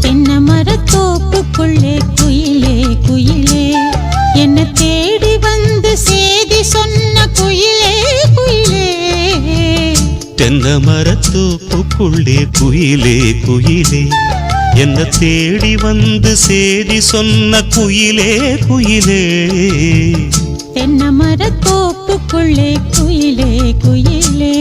தென்னை மரத்தோப்புக்குள்ளே குயிலே குயிலே என்ன தேடி வந்து சேதி சொன்ன குயிலே குயிலே. தென்னை மரத்தோப்புக்குள்ளே குயிலே குயிலே என்ன தேடி வந்து சேதி சொன்ன குயிலே குயிலே. தென்னை மரத்தோப்புக்குள்ளே குயிலே குயிலே.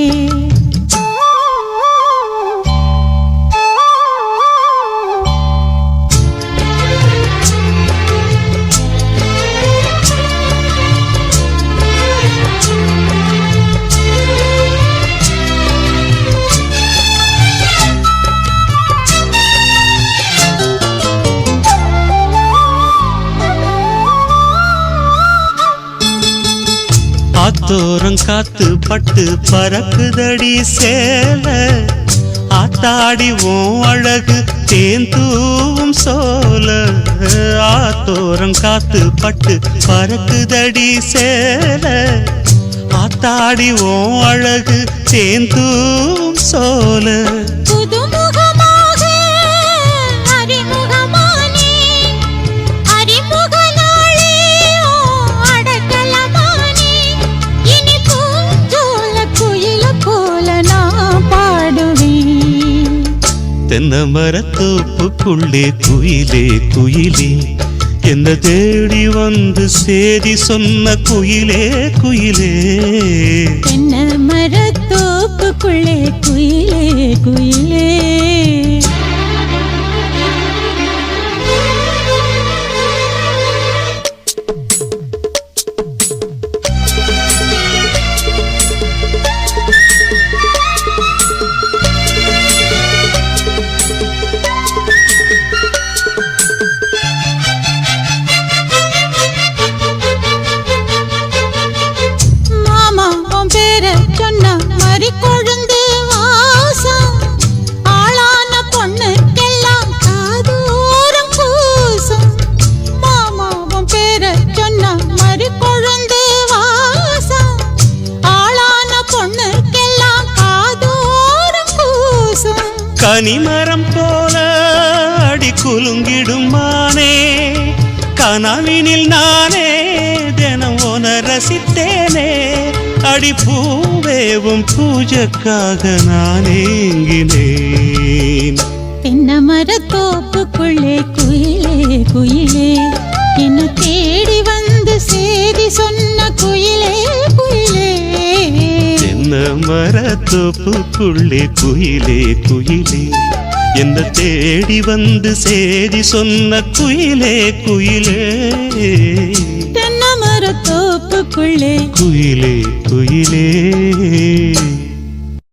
ஆத்தோரம் காத்து பட்டு பறக்குதடி சேல ஆத்தாடி ஓம் அழகு தேந்தூவும் சோல. ஆத்தோரம் காத்து பட்டு பறக்குதடி சேல ஆத்தாடி ஓம் அழகு தேந்தூவும் சோல. தென்னை மரத்தோப்புக்குள்ளே குயிலே குயிலே என்ன தேடி வந்து சேதி சொன்ன குயிலே குயிலே. தென்னை மரத்தோப்புக்குள்ளே குயிலே குயிலே. கொழுந்து வாசம் ஆளான பொண்ணுக்கெல்லாம் காதூரம் பூசும். மாமாவும் பேர சொன்ன மறி கொழுந்து வாசம் ஆளான பொண்ணுக்கெல்லாம் காதூரம் பூசும். கனிமரம் போல அடி குலுங்கிடும் மானே கனவினில் நானே தினம் உன ரசித்தேனே. அடி பூவேவும் பூஜைக்காக நான் ஏங்கினேன். தென்னை மரத்தோப்புக்குள்ளே குயிலே குயிலே என்ன தேடி வந்து சேதி சொன்ன குயிலே குயிலே. தென்னை மரத்தோப்புக்குள்ளே குயிலே குயிலே என்ன தேடி வந்து சேதி சொன்ன குயிலே குயிலே. தென்னை மரத்தோப்புக்குள்ளே குயிலே குயிலே.